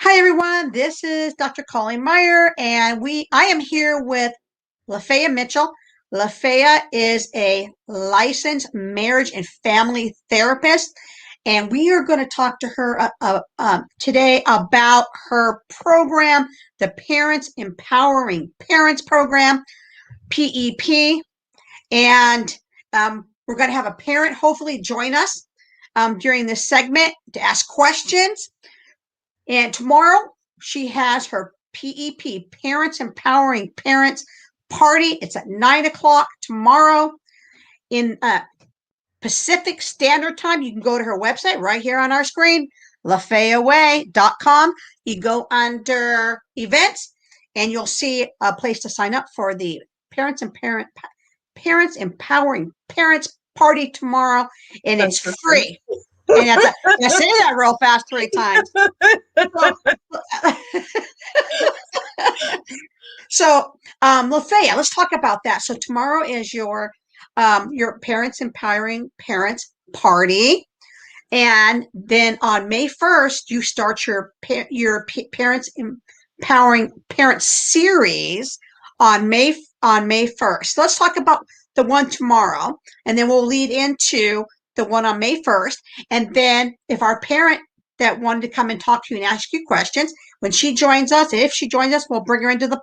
Hi everyone, this is Dr. Colleen Meyer, and I am here with Lafaya Mitchell. Lafaya is a licensed marriage and family therapist, and we are going to talk to her today about her program, the Parents Empowering Parents Program, PEP, and we're going to have a parent hopefully join us during this segment to ask questions. And tomorrow she has her PEP, Parents Empowering Parents Party. It's at 9 o'clock tomorrow in Pacific Standard Time. You can go to her website right here on our screen, lafayaway.com. You go under events and you'll see a place to sign up for the Parents Empowering Parents Party tomorrow, and it's free. And I say that real fast 3 times. So, Lafaya, let's talk about that. So tomorrow is your Parents Empowering Parents Party, and then on May 1st you start your Parents Empowering Parents series on May 1st. Let's talk about the one tomorrow, and then we'll lead into the one on May 1st. And then if our parent that wanted to come and talk to you and ask you questions, when she joins us, if she joins us, we'll bring her into the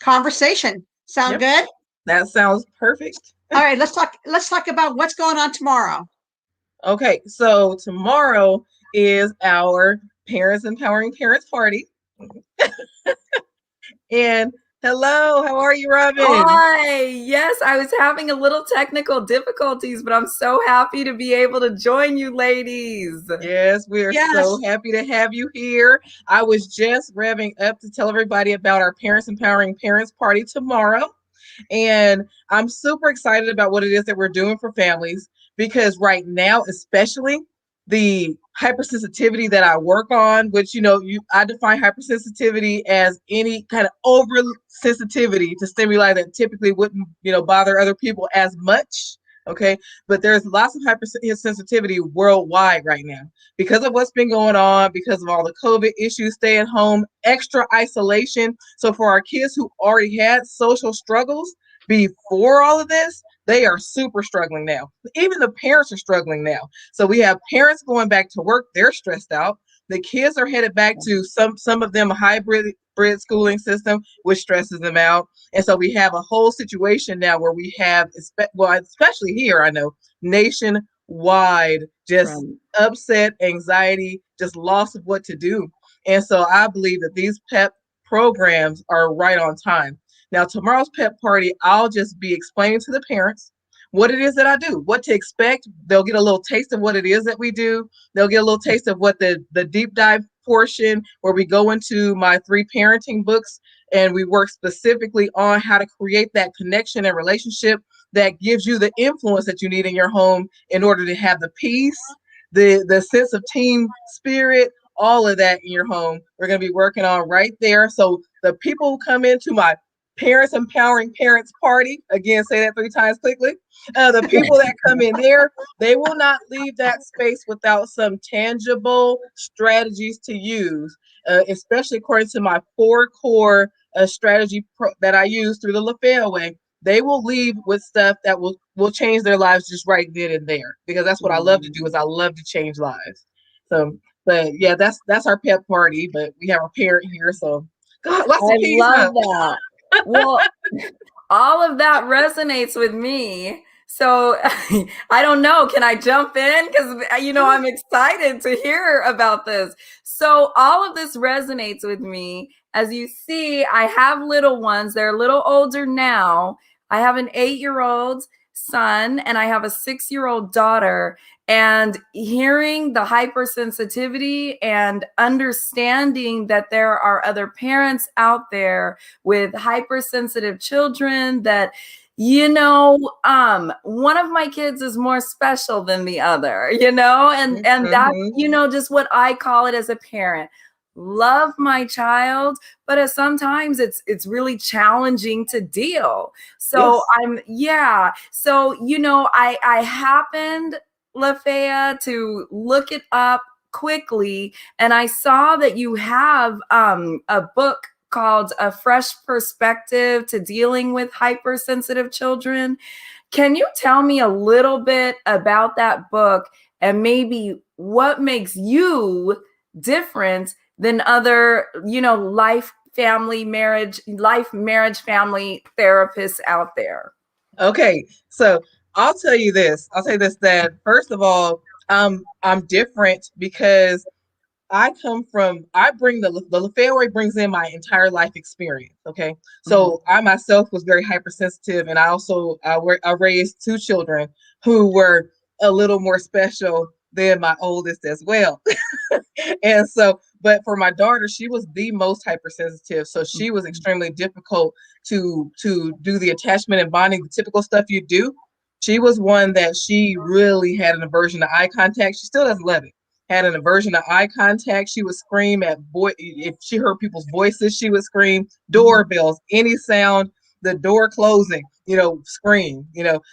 conversation. Sound good? That sounds perfect. All right, let's talk about what's going on tomorrow. Okay, so tomorrow is our Parents Empowering Parents Party. And hello, how are you, Robin? Hi. Yes, I was having a little technical difficulties, but I'm so happy to be able to join you ladies. Yes, we are so happy to have you here. I was just revving up to tell everybody about our Parents Empowering Parents Party tomorrow. And I'm super excited about what it is that we're doing for families, because right now, especially the hypersensitivity that I work on, which, I define hypersensitivity as any kind of over sensitivity to stimuli that typically wouldn't, bother other people as much. Okay. But there's lots of hypersensitivity worldwide right now because of what's been going on, because of all the COVID issues, stay at home, extra isolation. So for our kids who already had social struggles before all of this, they are super struggling now. Even the parents are struggling now. So we have parents going back to work. They're stressed out. The kids are headed back to some of them hybrid schooling system, which stresses them out. And so we have a whole situation now where we have, especially here, I know, nationwide, just upset, anxiety, just loss of what to do. And so I believe that these PEP programs are right on time. Now, tomorrow's PEP party, I'll just be explaining to the parents what it is that I do, what to expect. They'll get a little taste of what it is that we do. They'll get a little taste of what the deep dive portion where we go into my 3 parenting books and we work specifically on how to create that connection and relationship that gives you the influence that you need in your home in order to have the peace, the sense of team spirit, all of that in your home. We're going to be working on right there. So the people who come into my Parents Empowering Parents Party, again, say that 3 times quickly. The people that come in there, they will not leave that space without some tangible strategies to use, especially according to my 4 core strategy that I use through the Lafaya way. They will leave with stuff that will change their lives just right then and there, because that's what I love to do, is I love to change lives. So, but yeah, that's our pep party, but we have a parent here, so God, lots of peace. I love that. Well, all of that resonates with me. So I don't know. Can I jump in? Because, I'm excited to hear about this. So all of this resonates with me. As you see, I have little ones. They're a little older now. I have an 8-year-old son and I have a 6-year-old daughter. And hearing the hypersensitivity and understanding that there are other parents out there with hypersensitive children that, one of my kids is more special than the other, and that's, just what I call it as a parent. Love my child, but sometimes it's really challenging to deal. So So, I happened, Lafaya, to look it up quickly, and I saw that you have a book called A Fresh Perspective to Dealing with Hypersensitive Children. Can you tell me a little bit about that book and maybe what makes you different than other, life, marriage, family therapists out there? Okay, so I'll tell you this. I'll say this, that first of all, I'm different because I bring the Lafaya way brings in my entire life experience. Okay. Mhm. So I myself was very hypersensitive, and I raised two children who were a little more special than my oldest as well. And so, but for my daughter, she was the most hypersensitive. So she was Mhm. extremely difficult to do the attachment and bonding, the typical stuff you do. She was one that she really had an aversion to eye contact. She still doesn't love it. Had an aversion to eye contact. She would scream at boy if she heard people's voices. She would scream. Mhm. Doorbells, any sound, the door closing, scream.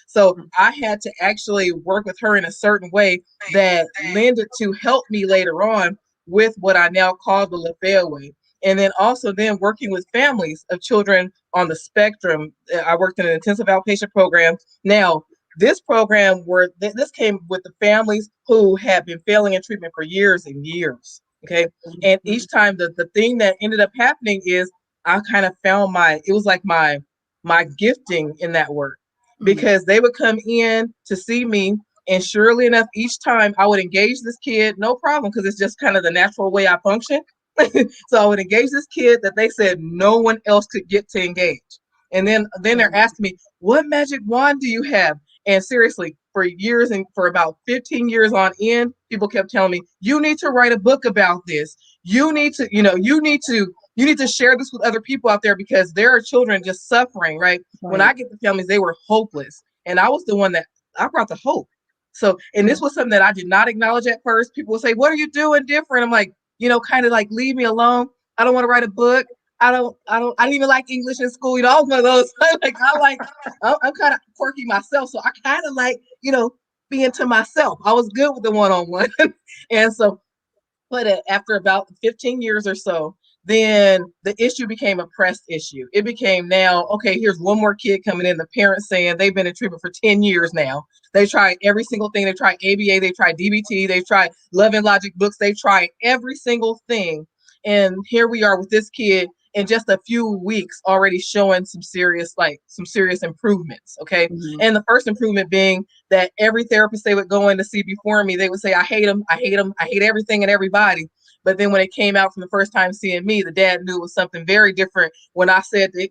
So I had to actually work with her in a certain way that lended to help me later on with what I now call the Lafaya way. And then also then working with families of children on the spectrum. I worked in an intensive outpatient program. Now, this program this came with the families who have been failing in treatment for years and years. Okay. And each time the thing that ended up happening is I kind of found it was like my gifting in that work, Mhm. because they would come in to see me, and surely enough, each time I would engage this kid, no problem, because it's just kind of the natural way I function. So I would engage this kid that they said no one else could get to engage. And then they're asking me, what magic wand do you have? And seriously, for years and for about 15 years on end, people kept telling me, you need to write a book about this. You need to share this with other people out there, because there are children just suffering, right? When I Right. get the families, they were hopeless. And I was the one that I brought the hope. So, and this was something that I did not acknowledge at first. People would say, what are you doing different? I'm like, kind of like, leave me alone. I don't want to write a book. I didn't even like English in school. I was one of those. I'm kind of quirky myself. So I kind of like, being to myself. I was good with the one-on-one. And so, but after about 15 years or so, then the issue became a press issue. It became now, okay, here's one more kid coming in, the parents saying they've been in treatment for 10 years now. They tried every single thing. They tried ABA, they tried DBT, they tried Love and Logic books, they tried every single thing. And here we are with this kid in just a few weeks already showing some serious improvements. Okay. Mhm. And the first improvement being that every therapist they would go in to see before me, they would say, I hate them, I hate them, I hate everything and everybody. But then when it came out from the first time seeing me, the dad knew it was something very different when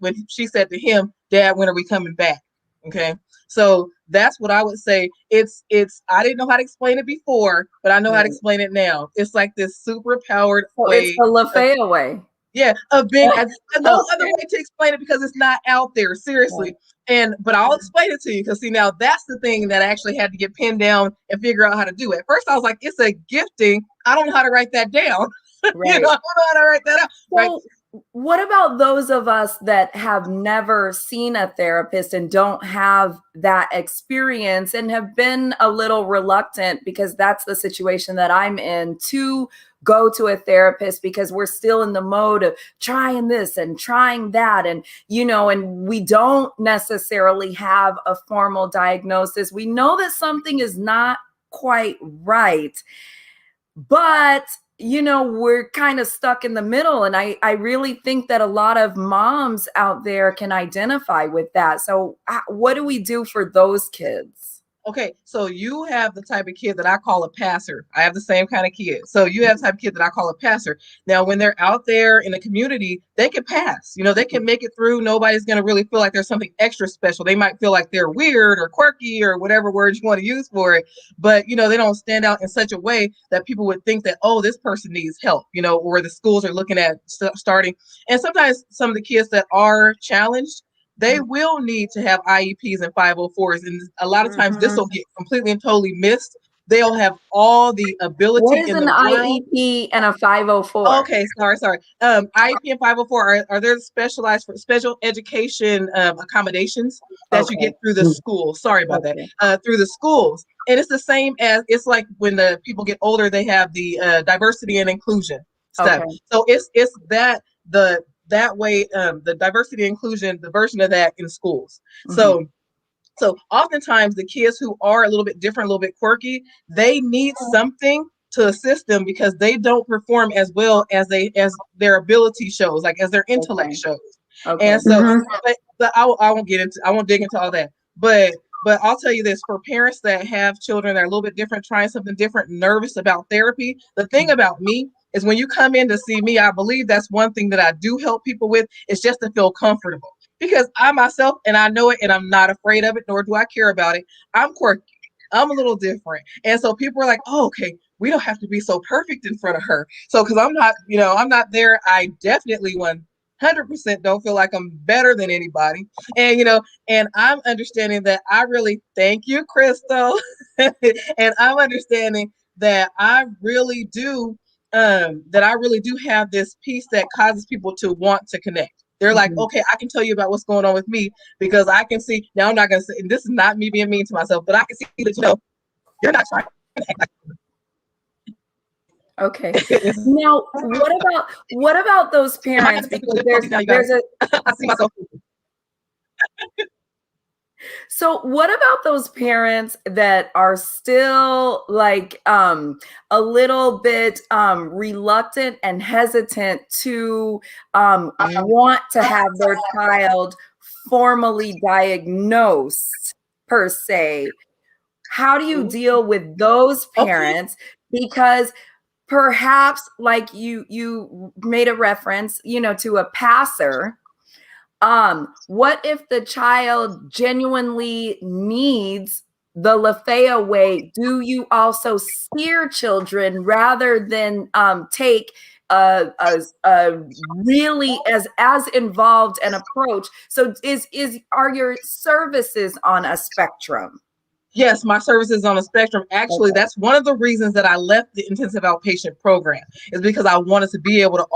when she said to him, Dad, when are we coming back? Okay. So that's what I would say. It's I didn't know how to explain it before, but I know how to Right. explain it now. It's like this super powered So it's way the of, Lafaya way. yeah, of being no other Okay. way to explain it, because it's not out there, Right. seriously. But I'll explain it to you, because see, now that's the thing that I actually had to get pinned down and figure out how to do it. At first I was like, it's a gifting. I don't know how to write that down. I don't Right. know how to write that out. Right. So, what about those of us that have never seen a therapist and don't have that experience and have been a little reluctant, because that's the situation that I'm in, to go to a therapist because we're still in the mode of trying this and trying that, and we don't necessarily have a formal diagnosis. We know that something is not quite right, but we're kind of stuck in the middle, and I really think that a lot of moms out there can identify with that. So what do we do for those kids? Okay, so you have the type of kid that I call a passer. I have the same kind of kid. So you have the type of kid that I call a passer. Now, when they're out there in the community, they can pass. They can make it through. Nobody's going to really feel like there's something extra special. They might feel like they're weird or quirky or whatever word you want to use for it. But, they don't stand out in such a way that people would think that, oh, this person needs help, or the schools are looking at starting. And sometimes some of the kids that are challenged, they will need to have IEPs and 504s. And a lot of times this Mm-hmm. will get completely and totally missed. They'll have all the What ability is in an the world. IEP and a 504? Okay, sorry. IEP and 504 are there specialized for special education accommodations that you Okay. get through the school. Sorry about that. Okay. Through the schools. And it's the same as, it's like when the people get older, they have the diversity and inclusion stuff. Okay. So it's that way, the diversity and inclusion, the version of that in schools. Mm-hmm. So oftentimes the kids who are a little bit different, a little bit quirky, they need something to assist them because they don't perform as well as their ability shows, like as their intellect Okay. shows. Okay. And so, Mhm. but I won't dig into all that. But I'll tell you this, for parents that have children that are a little bit different, trying something different, nervous about therapy, the thing about me is when you come in to see me, I believe that's one thing that I do help people with, is just to feel comfortable. Because I myself, and I know it, and I'm not afraid of it, nor do I care about it. I'm quirky. I'm a little different. And so people are like, oh, okay, we don't have to be so perfect in front of her. So, because I'm not there. I definitely 100% don't feel like I'm better than anybody. And I'm understanding that I really, thank you, Crystal. And I'm understanding that I really do have this piece that causes people to want to connect. They're like, Mm-hmm. okay, I can tell you about what's going on with me because I can see. Now, I'm not going to say, and this is not me being mean to myself, but I can see that, you're not trying to act Okay. like this. Now, what about those Am I parents? having technical Because difficulties now, you there's guys? a I see myself. So what about those parents that are still like a little bit reluctant and hesitant to want to have their child formally diagnosed per se? How do you deal with those Okay. parents? Because perhaps like you made a reference, to a passer. What if the child genuinely needs the Lafaya way? Do you also steer children rather than take a really as involved an approach? So are your services on a spectrum? Yes, my service is on a spectrum. Actually, Okay. that's one of the reasons that I left the intensive outpatient program, is because I wanted to be able to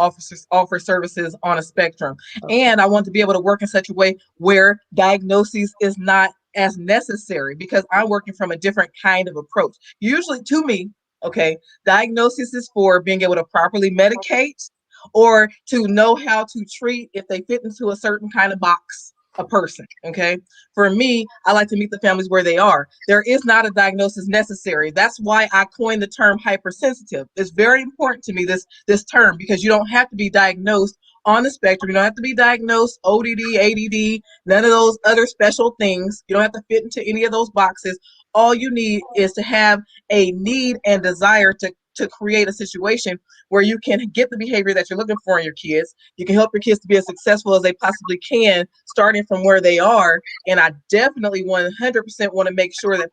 offer services on a spectrum. Okay. And I want to be able to work in such a way where diagnosis is not as necessary, because I'm working from a different kind of approach. Usually, to me, okay, diagnosis is for being able to properly medicate or to know how to treat if they fit into a certain kind of box, a person. Okay. For me, I like to meet the families where they are. There is not a diagnosis necessary. That's why I coined the term hypersensitive. It's very important to me, this term, because you don't have to be diagnosed on the spectrum. You don't have to be diagnosed ODD, ADD, none of those other special things. You don't have to fit into any of those boxes. All you need is to have a need and desire to create a situation where you can get the behavior that you're looking for in your kids. You can help your kids to be as successful as they possibly can, starting from where they are. And I definitely 100% want to make sure that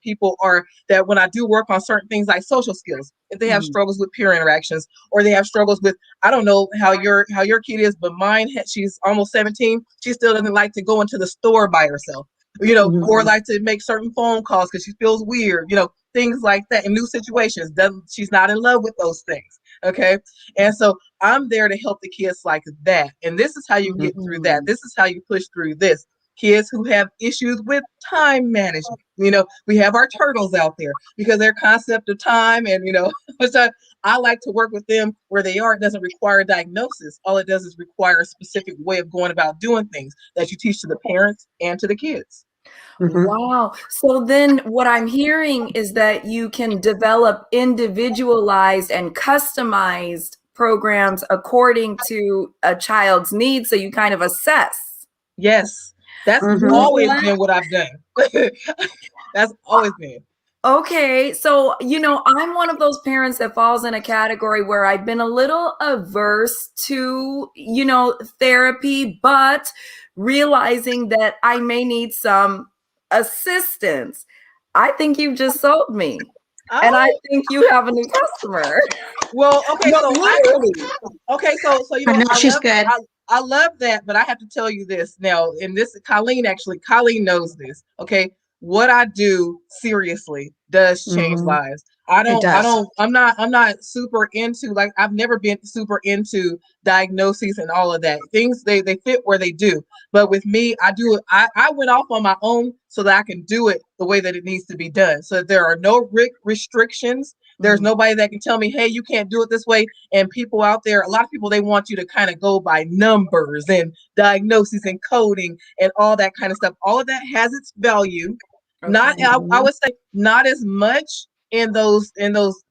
that when I do work on certain things like social skills, if they have Mhm. struggles with peer interactions, or they have struggles with, I don't know how your kid is, but mine, she's almost 17. She still doesn't like to go into the store by herself, or Mhm. like to make certain phone calls because she feels weird, things like that in new situations. She's not in love with those things. Okay. And so I'm there to help the kids like that. And this is how you get through that. Mhm. This is how you push through this. Kids who have issues with time management. We have our turtles out there because their concept of time and, which I like to work with them where they are. It doesn't require a diagnosis. All it does is require a specific way of going about doing things that you teach to the parents and to the kids. Mhm. Wow. So then what I'm hearing is that you can develop individualized and customized programs according to a child's needs. So you kind of assess. Yes, that's Mhm. always What? been what I've done. That's always been. Okay, so I'm one of those parents that falls in a category where I've been a little averse to, therapy, but realizing that I may need some assistance. I think you've just sold me. And I Oh, think you have a new customer. well, okay, No, so literally. I know she's good. I love that, but I have to tell you this now, and this Colleen knows this. Okay, what I do seriously does change Mhm. lives. It does. I'm not super into, like, I've never been super into diagnoses and all of that. Things, they fit where they do. But with me, I do it. I went off on my own so that I can do it the way that it needs to be done. So there are no restrictions. There's nobody that can tell me, hey, you can't do it this way. And people out there, a lot of people, they want you to kind of go by numbers and diagnoses and coding and all that kind of stuff. All of that has its value. Not, Okay. I would say, not as much in those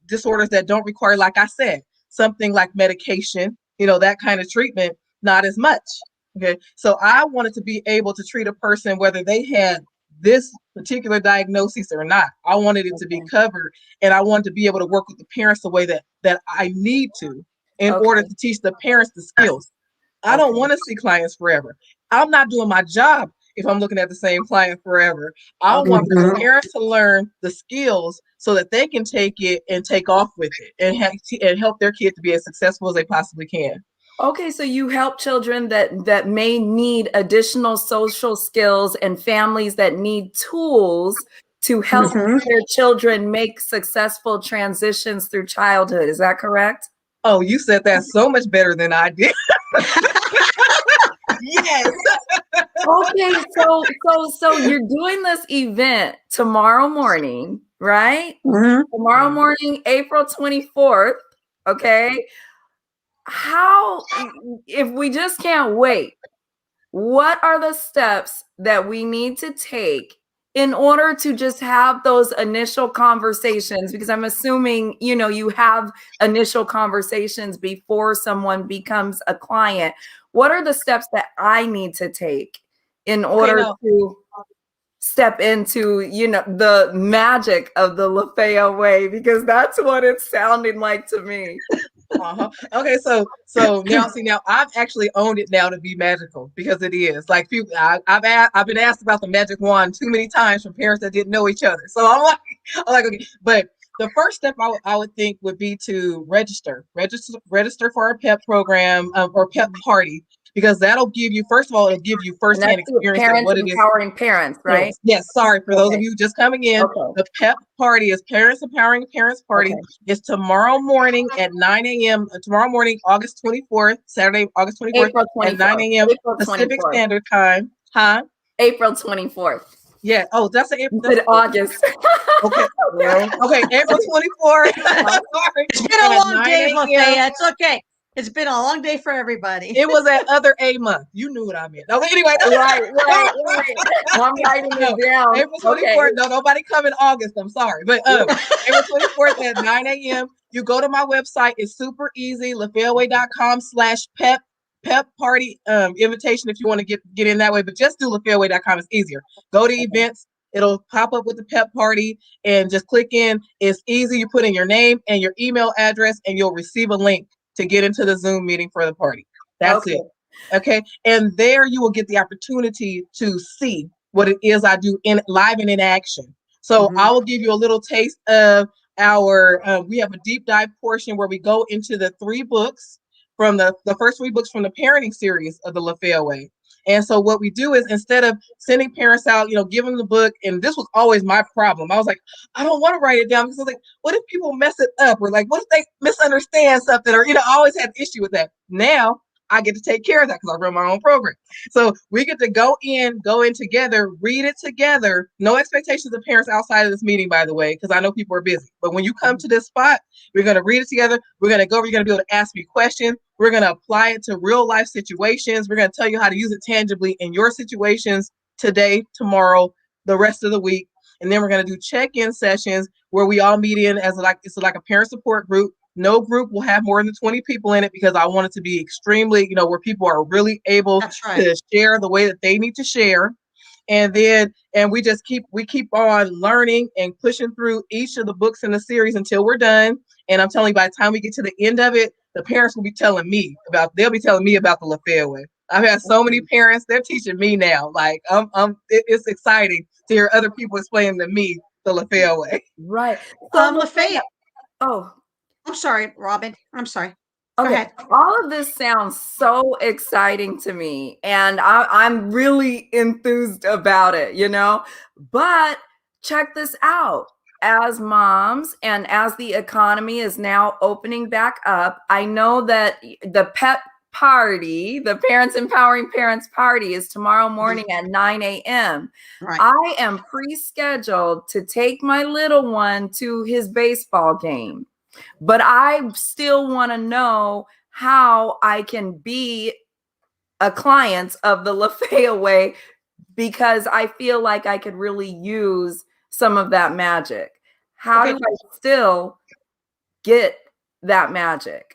disorders that don't require, like I said, something like medication, that kind of treatment, not as much. Okay. So I wanted to be able to treat a person whether they had this particular diagnosis or not. I wanted it to be Okay. covered, and I wanted to be able to work with the parents the way that I need to in order Okay. to teach the parents the skills. I don't Okay. want to see clients forever. I'm not doing my job if I'm looking at the same client forever. I Okay. want the Mhm. parents to learn the skills so that they can take it and take off with it and help their kid to be as successful as they possibly can. Okay, so you help children that may need additional social skills and families that need tools to help Mhm. their children make successful transitions through childhood. Is that correct? Oh, you said that so much better than I did. Yes. Okay, so you're doing this event tomorrow morning, right? Mhm. Tomorrow morning, April 24th, okay? How, if we just can't wait, what are the steps that we need to take in order to just have those initial conversations? Because I'm assuming, you have initial conversations before someone becomes a client. What are the steps that I need to take in Okay, order now. to step into, the magic of the Lafaya way? Because that's what it's sounding like to me. Uh-huh. Okay, so now, see, now I've actually owned it now to be magical, because it is. Like, people, I've been asked about the magic wand too many times from parents that didn't know each other. So I'm like, okay. But the first step I would think would be to register for our PEP program, or PEP party, because that'll give you, first of all, it'll give you And that's firsthand the experience of parents what it is. empowering parents, right? Yes, yes. Sorry for those of Okay. you just coming in. Okay. The PEP party is Parents Empowering Parents Party. Okay. It's tomorrow morning at 9 a.m. Tomorrow morning, August 24th, Saturday, August 24th April at 24th. 9 a.m. April Pacific 24th. Standard Time. Huh? April 24th. Yeah. Oh, that's an April. You said August. Okay, girl. Okay, April 24th. Sorry, It's been a at long 9 day, a.m. Lafaya. It's okay. It's been a long day for everybody. It was that other A month. You knew what I meant. Okay, anyway. Right. I'm writing No, it down. April Okay. 24th. No, nobody come in August. I'm sorry. But April 24th at 9 a.m. You go to my website. It's super easy. LaFairway.com/pep party invitation if you want to get in that way. But just do LaFairway.com. It's easier. Go to events. It'll pop up with the PEP party, and just click in. It's easy. You put in your name and your email address, and you'll receive a link to get into the Zoom meeting for the party. That's Okay. it. Okay. And there you will get the opportunity to see what it is I do in live and in action. So Mhm. I will give you a little taste of our, we have a deep dive portion where we go into the three books from the first three books from the parenting series of the LaFaya Way. And so what we do is, instead of sending parents out, give them the book, and this was always my problem. I was like, I don't want to write it down, because I was like, what if people mess it up, or like, what if they misunderstand something, or I always had an issue with that. Now I get to take care of that because I run my own program. So we get to go in together, read it together. No expectations of parents outside of this meeting, by the way, because I know people are busy. But when you come to this spot, we're going to read it together. We're going to go, you're going to be able to ask me questions. We're going to apply it to real life situations. We're going to tell you how to use it tangibly in your situations today, tomorrow, the rest of the week. And then we're going to do check-in sessions where we all meet in as it's like a parent support group. No group will have more than 20 people in it, because I want it to be extremely, where people are really able That's right. to share the way that they need to share. And we just keep on learning and pushing through each of the books in the series until we're done. And I'm telling you, by the time we get to the end of it, the parents will be telling me about the LaFaya Way. I've had so many parents, they're teaching me now. Like, it's exciting to hear other people explaining to me the LaFaya Way. Right. So Lafaya, oh, I'm sorry, Robin. I'm sorry. Go okay. ahead. All of this sounds so exciting to me, and I'm really enthused about it, But check this out. as moms and as the economy is now opening back up, I know that the PEP party, the Parents Empowering Parents party, is tomorrow morning at 9 a.m. Right. I am pre-scheduled to take my little one to his baseball game, but I still want to know how I can be a client of the Lafaya way, because I feel like I could really use some of that magic. How do I still get that magic?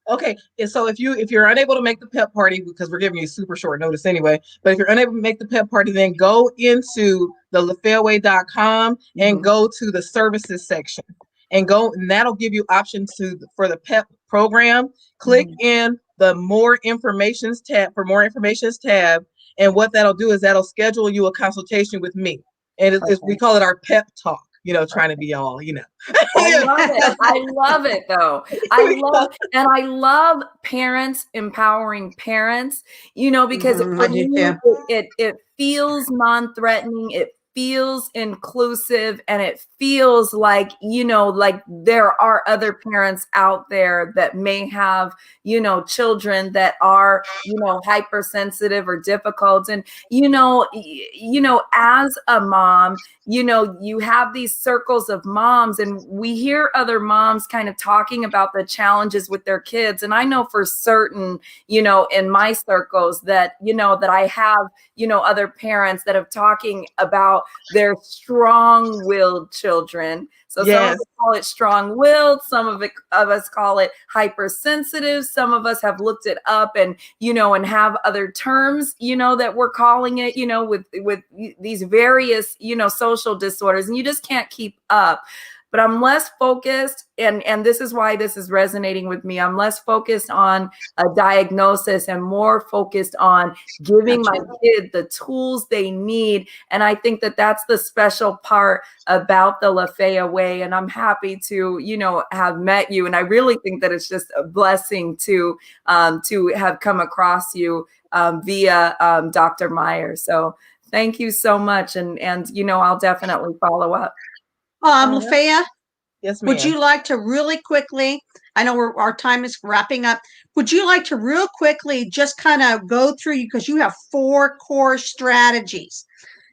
Okay, and so if you're unable to make the pep party, because we're giving you super short notice anyway, but if you're unable to make the pep party, then go into the lafayaway.com and go to the services section and that'll give you options for the pep program. Click in the more informations tab and what that'll do is that'll schedule you a consultation with me. And we call it our pep talk. Trying to be all, I love it. I love it though. I love parents empowering parents, because for me, it feels non-threatening. It feels inclusive, and it feels like, like there are other parents out there that may have, children that are, hypersensitive or difficult. And, as a mom, you have these circles of moms, and we hear other moms kind of talking about the challenges with their kids. And I know for certain, in my circles that, that I have, other parents that have talking about their strong-willed children. So some of us call it strong-willed, some of us call it hypersensitive. Some of us have looked it up and, and have other terms, that we're calling it, with these various, social disorders, and you just can't keep up. But I'm less focused, and this is why this is resonating with me. I'm less focused on a diagnosis and more focused on giving my kid the tools they need. And I think that that's the special part about the Lafaya way. And I'm happy to, have met you. And I really think that it's just a blessing to have come across you via Dr. Meyer. So thank you so much. And I'll definitely follow up. Lafaya, yes, ma'am. Would you like to really quickly, I know our time is wrapping up. Would you like to real quickly just kind of go through, because you have 4 core strategies.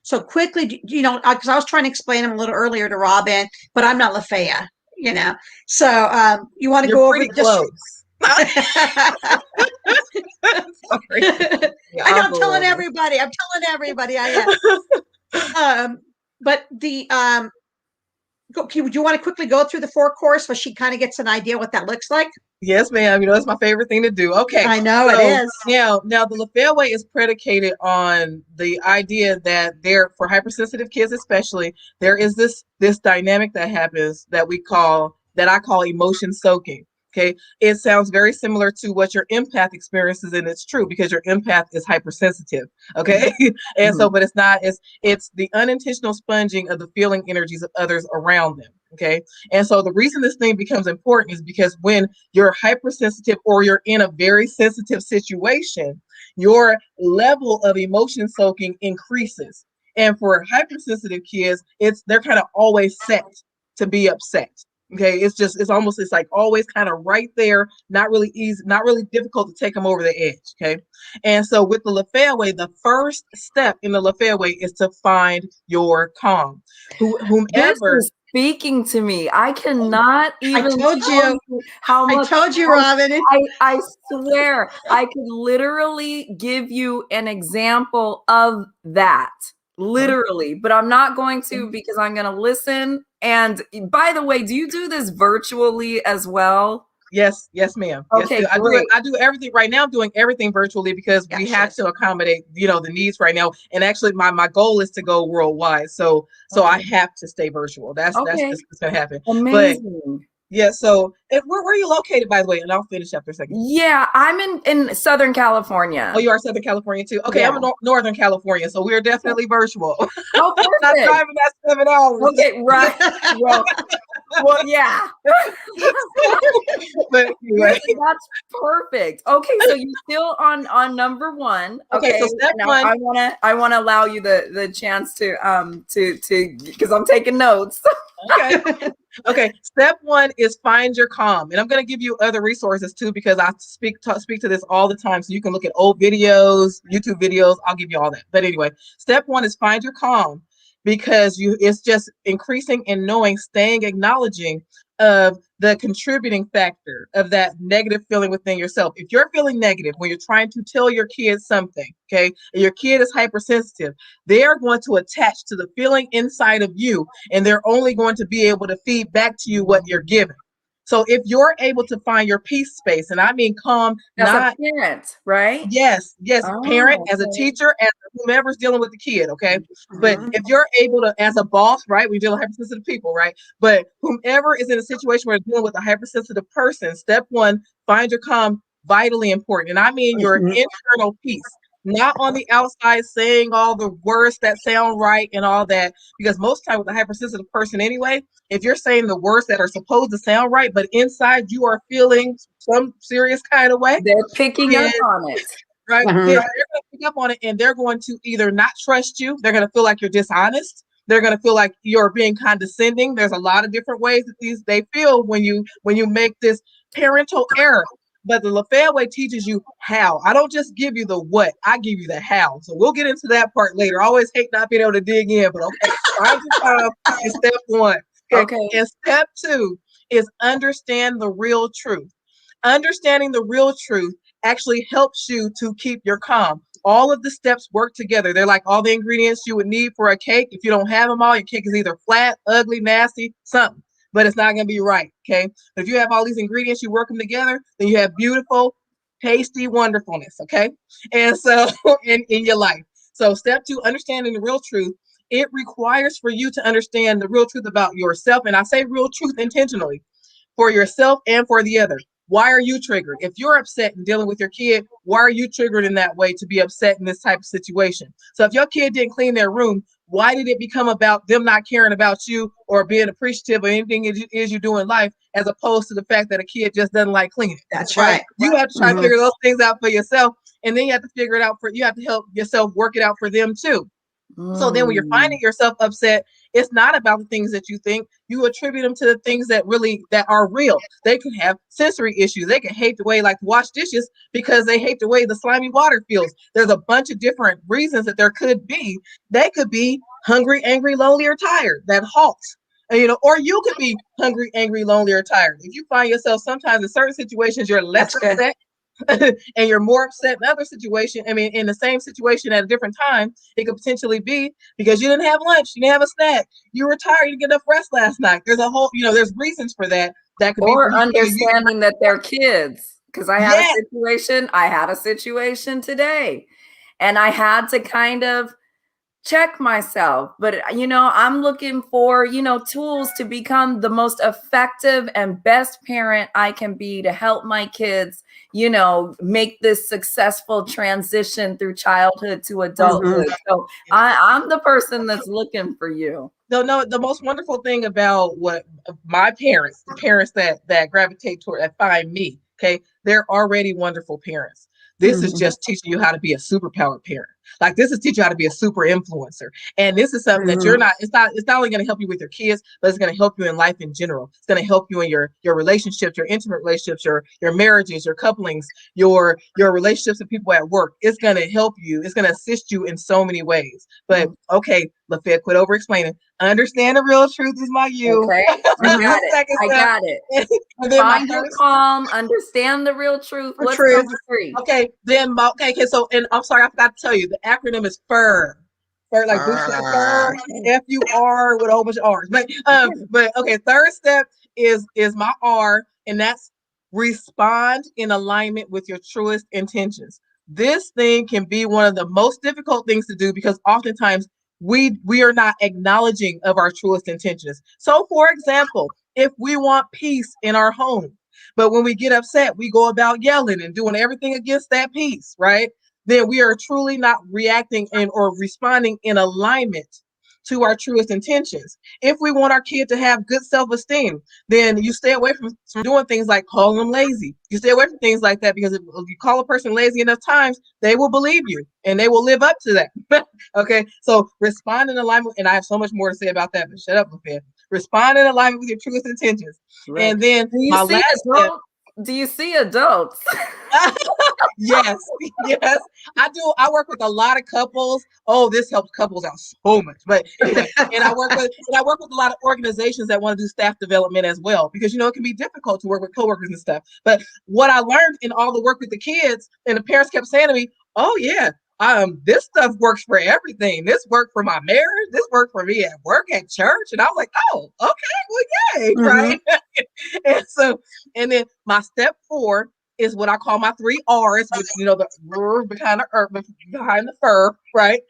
So quickly, because I was trying to explain them a little earlier to Robin, but I'm not Lafaya, So you want to go over close. Sorry. I know, I'm telling everybody I am. But the would you want to quickly go through the 4 cores so she kind of gets an idea what that looks like? Yes, ma'am. That's my favorite thing to do. Okay. I know it is. Now the Lafaya way is predicated on the idea that for hypersensitive kids especially, there is this dynamic that happens that I call emotion soaking. Okay. It sounds very similar to what your empath experiences, and it's true because your empath is hypersensitive. Okay. And so, but it's not, it's the unintentional sponging of the feeling energies of others around them. Okay. And so the reason this thing becomes important is because when you're hypersensitive or you're in a very sensitive situation, your level of emotion soaking increases. And for hypersensitive kids, they're kind of always set to be upset. Okay, it's like always kind of right there, not really easy, not really difficult to take them over the edge. Okay, and so with the Lafaya way, the first step in the Lafaya way is to find your calm. Whomever this is speaking to me, I cannot even. I told you how much. I told you, Robin. I swear, I could literally give you an example of that. Literally, but I'm not going to, because I'm going to listen. And by the way, do you do this virtually as well? Yes, ma'am. Okay, yes, I do everything right now. I'm doing everything virtually because we have to accommodate, the needs right now. And actually, my goal is to go worldwide. So I have to stay virtual. That's what's going to happen. Amazing. But, yeah. So where are you located, by the way? And I'll finish after a second. Yeah, I'm in Southern California. Oh, you are Southern California too? Okay, yeah. I'm in Northern California, so we're definitely virtual. Oh, perfect. Not driving that 7 hours. Okay, right. Well, yeah. But anyway. That's perfect. Okay, so you're still on number 1. Okay, so step 1. I want to allow you the chance to because I'm taking notes. Okay. Okay. Step one is find your calm. And I'm going to give you other resources too, because I speak to this all the time. So you can look at old videos, YouTube videos. I'll give you all that. But anyway, step one is find your calm, because it's just increasing in knowing, staying, acknowledging of the contributing factor of that negative feeling within yourself. If you're feeling negative when you're trying to tell your kid something, okay, and your kid is hypersensitive, they are going to attach to the feeling inside of you, and they're only going to be able to feed back to you what you're giving. So if you're able to find your peace space, and I mean calm, As a not parent, right? yes, parent, Oh, as a okay. teacher, as whomever's dealing with the kid, okay? But Mhm. if you're able to, as a boss, right, we deal with hypersensitive people, right? But whomever is in a situation where they're dealing with a hypersensitive person, step one, find your calm, vitally important. And I mean your Mhm. internal peace, not on the outside saying all the words that sound right and all that. Because most time with a hypersensitive person anyway, if you're saying the words that are supposed to sound right, but inside you are feeling some serious kind of way, They're picking then up on it. right? Mhm. They're going to pick up on it, and they're going to either not trust you. They're going to feel like you're dishonest. They're going to feel like you're being condescending. There's a lot of different ways that they feel when you make this parental error. But the Lafaya way teaches you how. I don't just give you the what, I give you the how. So we'll get into that part later. I always hate not being able to dig in, but okay, find your calm is step one. Okay. Okay. And step two is understand the real truth. Understanding the real truth actually helps you to keep your calm. All of the steps work together. They're like all the ingredients you would need for a cake. If you don't have them all, your cake is either flat, ugly, nasty, something, but it's not going to be right. Okay. But if you have all these ingredients, you work them together, then you have beautiful, tasty wonderfulness. Okay. And so in your life. So step two, understanding the real truth. It requires for you to understand the real truth about yourself. And I say real truth intentionally, for yourself and for the other. Why are you triggered? If you're upset and dealing with your kid, why are you triggered in that way to be upset in this type of situation? So if your kid didn't clean their room, why did it become about them not caring about you or being appreciative of anything it is you do in life, as opposed to the fact that a kid just doesn't like cleaning, That's right? right. You have to try to Mhm. figure those things out for yourself, and then you have to figure it out you have to help yourself work it out for them too. So then when you're Mm. finding yourself upset, it's not about the things that you think. You attribute them to the things that are real. They can have sensory issues. They can hate the way like wash dishes because they hate the way the slimy water feels. There's a bunch of different reasons that there could be. They could be hungry, angry, lonely, or tired. That halts. Or you could be hungry, angry, lonely, or tired. If you find yourself sometimes in certain situations, you're less That's good. upset and you're more upset in other situation. I mean, in the same situation at a different time, it could potentially be because you didn't have lunch, you didn't have a snack, you were tired, you didn't get enough rest last night. There's a whole, there's reasons for that. That could be for Or you. You understanding that they're kids. Because yes, I had a situation today, and I had to kind of check myself. But I'm looking for tools to become the most effective and best parent I can be, to help my kids make this successful transition through childhood to Mhm. adulthood. So I'm the person that's looking for you. no, the most wonderful thing about what my parents, the parents that gravitate toward, that find me, okay, they're already wonderful parents. This is Mhm. just teaching you how to be a superpowered parent. Like this is teaching you how to be a super influencer. And this is something that Mhm. it's not only going to help you with your kids, but it's going to help you in life in general. It's going to help you in your relationships, your intimate relationships, your marriages, your couplings, your relationships with people at work. It's going to help you. It's going to assist you in so many ways. But okay, Lafayette, quit over explaining. Understand the real truth is my you. Okay, I That's Mhm. got the it. second I step. got it. And then my Find your first, calm, understand the real truth. The What's truth. number three? okay, then my, okay. So, and I'm sorry, I forgot to tell you, the acronym is FUR. FUR, like boots like fur, FUR with a whole bunch of R's. But okay, third step is my R, and that's respond in alignment with your truest intentions. This thing can be one of the most difficult things to do because oftentimes we are not acknowledging of our truest intentions. So for example, if we want peace in our home, but when we get upset, we go about yelling and doing everything against that peace, right? Then we are truly not reacting and or responding in alignment to our truest intentions. If we want our kid to have good self-esteem, then you stay away from doing things like calling them lazy. You stay away from things like that because if you call a person lazy enough times, they will believe you and they will live up to that. Okay, so respond in alignment, and I have so much more to say about that, but shut up, Lafayette. Respond in alignment with your truest intentions. Right. And then my last step. Do you see adults? Yes, yes, I do. I work with a lot of couples. Oh, this helps couples out so much. But anyway, and I work with a lot of organizations that want to do staff development as well, because it can be difficult to work with coworkers and stuff. But what I learned in all the work with the kids, and the parents kept saying to me, "Oh yeah, this stuff works for everything. This worked for my marriage. This worked for me at work, at church." And I was like, "Oh, okay, well, yay, right?" And then my step 4 is what I call my 3 R's, which the R behind the fur, right?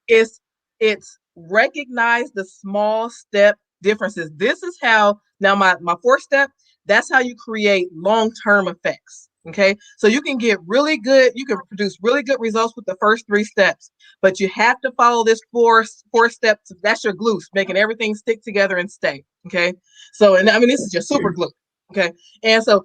It's recognize the small step differences. This is how now my 4th step. That's how you create long-term effects. Okay, so you can get really good. You can produce really good results with the first 3 steps, but you have to follow this 4 steps. That's your glue, making everything stick together and stay. Okay, so this is your super glue. Okay, and so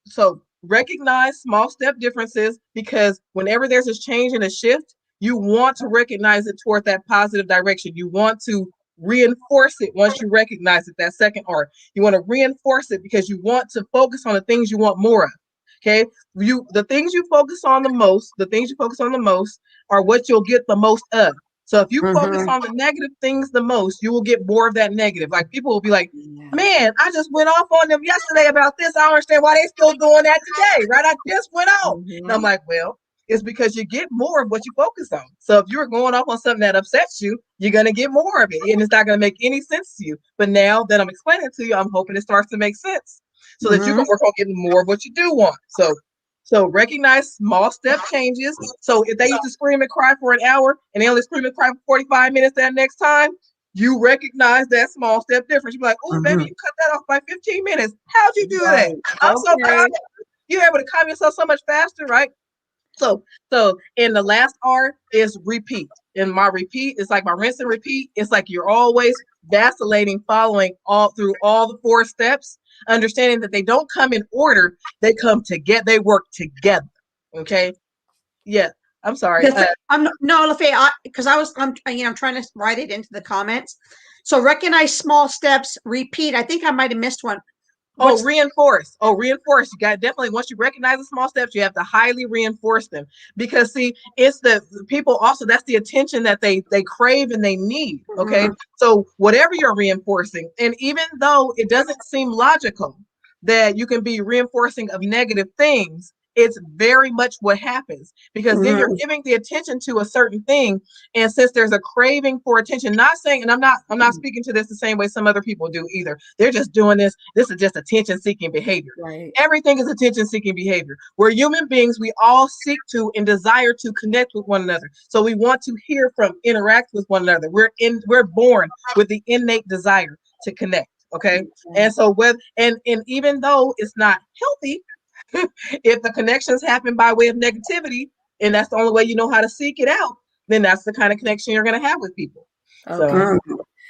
so recognize small step differences, because whenever there's a change and a shift, you want to recognize it toward that positive direction. You want to reinforce it once you recognize it, that second R. You want to reinforce it because you want to focus on the things you want more of. Okay. The things you focus on the most are what you'll get the most of. So if you focus on the negative things the most, you will get more of that negative. Like, people will be like, "Man, I just went off on them yesterday about this. I don't understand why they still doing that today." Right? I just went off. And I'm like, well, it's because you get more of what you focus on. So if you're going off on something that upsets you, you're going to get more of it. And it's not going to make any sense to you. But now that I'm explaining it to you, I'm hoping it starts to make sense, so that you can work on getting more of what you do want. So recognize small step changes. So if they used to scream and cry for an hour and they only scream and cry for 45 minutes that next time, you recognize that small step difference. You're like, "Oh, baby, you cut that off by 15 minutes. How'd you do that? I'm so proud of you. You're able to calm yourself so much faster," right? So and the last R is repeat. And my repeat is like my rinse and repeat. It's like you're always vacillating, following all through all the 4 steps, understanding that they don't come in order. They come together. They work together. Okay. Yeah. I'm sorry. No, Lafaya, because I'm trying to write it into the comments. So recognize small steps, repeat. I think I might have missed one. Reinforce. Reinforce. You got definitely, once you recognize the small steps, you have to highly reinforce them, because see, it's the people also, that's the attention that they crave and they need. Okay. So whatever you're reinforcing, and even though it doesn't seem logical that you can be reinforcing of negative things, it's very much what happens, because then you're giving the attention to a certain thing. And since there's a craving for attention, not saying, and I'm not speaking to this the same way some other people do either. They're just doing this is just attention seeking behavior. Right. Everything is attention seeking behavior. We're human beings. We all seek to and desire to connect with one another. So we want to hear from, interact with one another. We're born with the innate desire to connect. Okay. And so and even though it's not healthy, if the connections happen by way of negativity, and that's the only way you know how to seek it out, then that's the kind of connection you're going to have with people. Okay. So,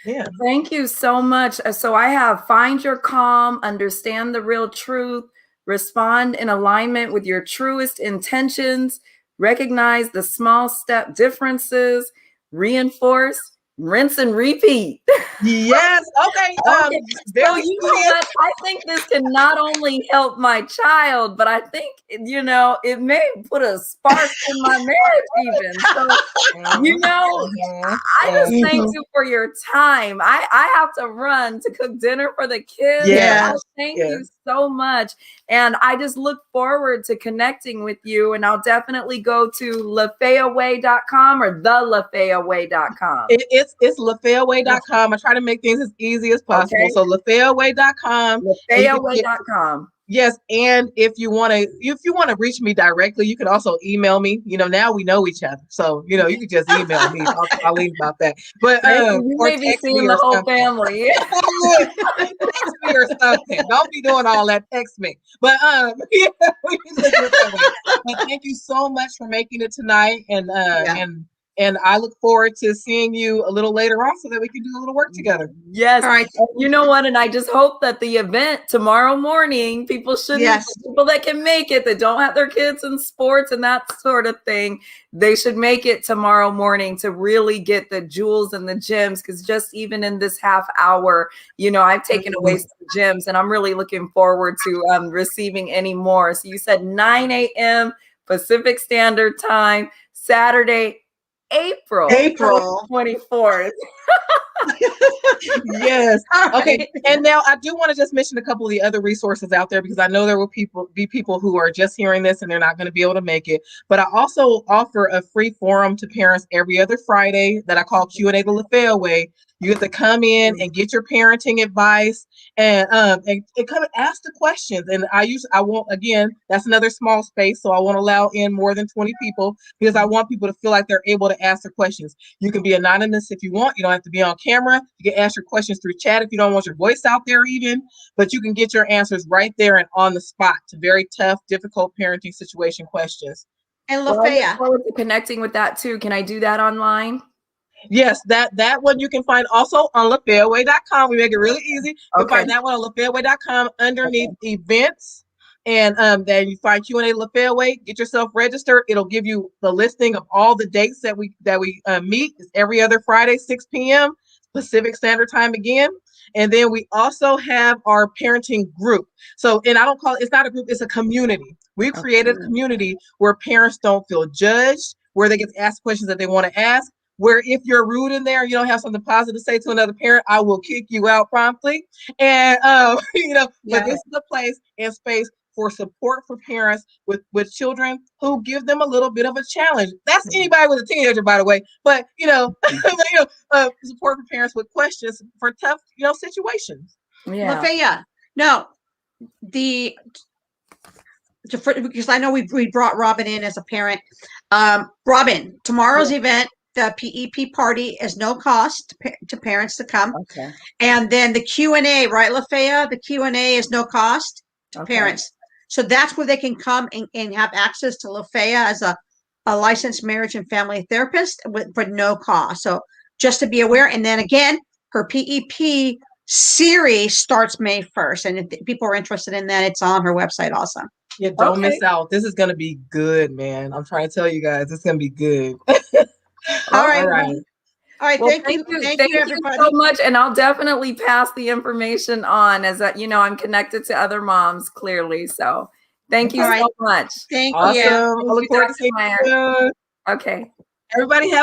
yeah. Thank you so much. So I have find your calm, understand the real truth, respond in alignment with your truest intentions, recognize the small step differences, reinforce, rinse and repeat. Yes. Okay. Okay. So you know what? I think this can not only help my child, but I think it may put a spark in my marriage even. So I just thank you for your time. I have to run to cook dinner for the kids. Yeah. Thank you so much. And I just look forward to connecting with you. And I'll definitely go to lafayaway.com or thelafayaway.com. It's lafayaway.com. I try to make things as easy as possible. Okay. So lafayaway.com. Lafayaway.com. Yes, and if you want to reach me directly, you can also email me. Now we know each other, so you can just email me. I'll leave about that. But you may be seeing the whole family. Text me or something. Don't be doing all that. Text me. But we can look at that way. But thank you so much for making it tonight, and And I look forward to seeing you a little later on so that we can do a little work together. Yes. All right. You know what? And I just hope that the event tomorrow morning, people that can make it, that don't have their kids in sports and that sort of thing, they should make it tomorrow morning to really get the jewels and the gems. Because just even in this half hour, I've taken away some gems, and I'm really looking forward to receiving any more. So you said 9 a.m. Pacific Standard Time, Saturday, April 24th. Yes. All Okay. right. And now I do want to just mention a couple of the other resources out there, because I know there will be people who are just hearing this and they're not going to be able to make it. But I also offer a free forum to parents every other Friday that I call Q&A the Lafaya way. You get to come in and get your parenting advice and kind of ask the questions. And I won't, again, that's another small space, so I won't allow in more than 20 people, because I want people to feel like they're able to ask the questions. You can be anonymous if you want. You don't have to be on camera. You can ask your questions through chat if you don't want your voice out there even, but you can get your answers right there and on the spot to very tough, difficult parenting situation questions. And Well, I look Lafaya. forward to connecting with that too. Can I do that online? Yes, that one you can find also on LaFayaway.com. We make it really easy. You can find that one on LaFayaway.com underneath events. And then you find Q&A Lafayaway. Get yourself registered. It'll give you the listing of all the dates that we meet. It's every other Friday, 6 p.m. Pacific Standard Time again. And then we also have our parenting group. So, and I don't call it's not a group, it's a community. We've created a community where parents don't feel judged, where they get to ask questions that they want to ask, where if you're rude in there and you don't have something positive to say to another parent, I will kick you out promptly. And but this is a place and space for support for parents with children who give them a little bit of a challenge. That's anybody with a teenager, by the way. But support for parents with questions for tough situations. Yeah. Lafaya. No, because I know we brought Robin in as a parent. Robin, tomorrow's event, the PEP party is no cost to parents to come. Okay. And then the Q&A, right, Lafaya? The Q&A is no cost to parents. So that's where they can come and have access to Lafaya as a licensed marriage and family therapist for no cost. So just to be aware. And then again, her PEP series starts May 1st. And if people are interested in that, it's on her website also. Yeah, don't miss out. This is going to be good, man. I'm trying to tell you guys, it's going to be good. All right. All right. Well, thank you. Thank you, everybody. So much. And I'll definitely pass the information on, as that, I'm connected to other moms clearly. So thank you so much. Thank awesome. you. I look forward to seeing you. Okay. Everybody have